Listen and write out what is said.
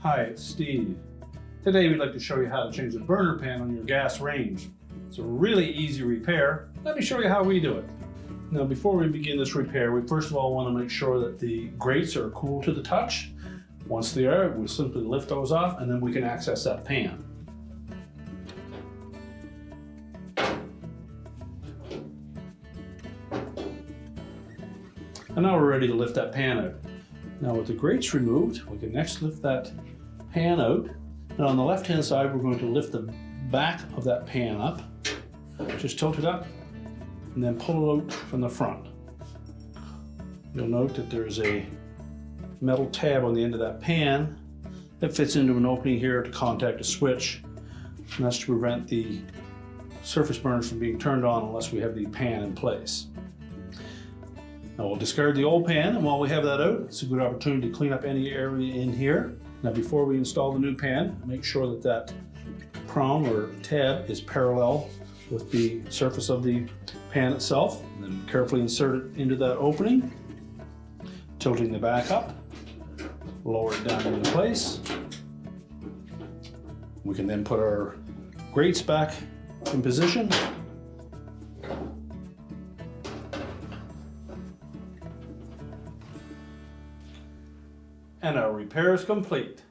Hi, it's Steve. Today we'd like to show you how to change the burner pan on your gas range. It's a really easy repair. Let me show you how we do it. Now before we begin this repair, we first of all want to make sure that the grates are cool to the touch. Once they are, we simply lift those off and then we can access that pan. And now we're ready to lift that pan out. Now with the grates removed, we can next lift that pan out. Now on the left hand side, we're going to lift the back of that pan up. Just tilt it up and then pull it out from the front. You'll note that there's a metal tab on the end of that pan that fits into an opening here to contact a switch. And that's to prevent the surface burners from being turned on unless we have the pan in place. Now we'll discard the old pan, and while we have that out, it's a good opportunity to clean up any area in here. Now before we install the new pan, make sure that that prong or tab is parallel with the surface of the pan itself. And then carefully insert it into that opening, tilting the back up, lower it down into place. We can then put our grates back in position. And our repair is complete.